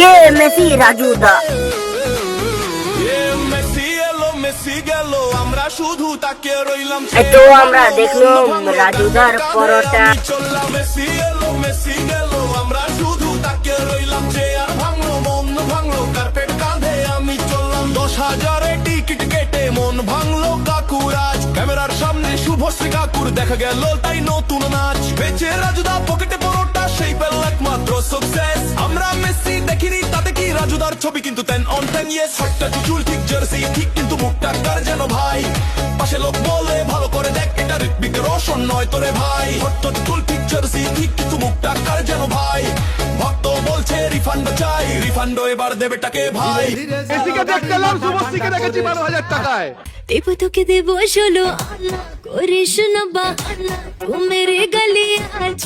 ये মেসি রাজু দা তো আমরা দেখলাম রাজুদার পরোটা টিকিট কেটে মন ভাঙলো কাকুরাজ ক্যামেরার সামনে শুভশ্রী কাকুর দেখা গেল তাই নতুন নাচ বেঁচে রাজুদা পকেটে পরোটা সেই পেল একমাত্র সাকসেস আমরা মেসি দেখিনি তাতে কি রাজুদার ছবি কিন্তু 10 on 10 ইয়েস হটটা চুল ঠিক জার্সি ঠিক কিন্তু মুখটা কার যেন ভাই পাশে লোক বলে ভালো করে দেখ এটা ঋত্বিক রোশন নয় তোরে ভাই হটটা চুল ঠিক জার্সি ঠিক কিন্তু মুখটা কার যেন ভাই ভক্ত বলছে রিফান্ড চাই রিফান্ড এবার দেবে টাকে ভাই মেসিকে দেখতে এলাম, শুভশ্রীকে দেখেছি 12,000 টাকায়। দেব তোকে দেব 16 আনা করিস না বাহানা তু মেরে গলি আজ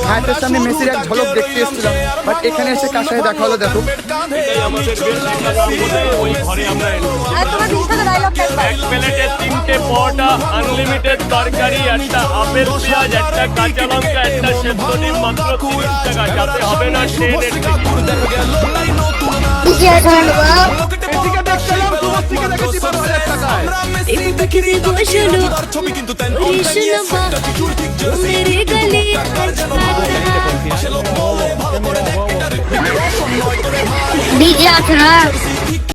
হ্যাঁ, তোর সামনে মেসির এক ঝলক দেখতে এসেছিলাম, বাট এখানে এসে কার সাথে দেখা হলো দেখো। এক প্লেটে 3টে পরোটা, আনলিমিটেড তরকারি, একটা আপেল পেঁয়াজ, একটা কাঁচা লঙ্কা, একটা সেদ্ধ ডিম, মাত্র 30 টাকা। যাতে হবে না ট্রেনের টিকিট। মেসিকে দেখতে এলাম, শুভশ্রীকে দেখেছি 12,000 টাকায়। দেব তোকে দেব 16 করিস না বাহানা তু মেরে গলি আজ ডিজে আছে না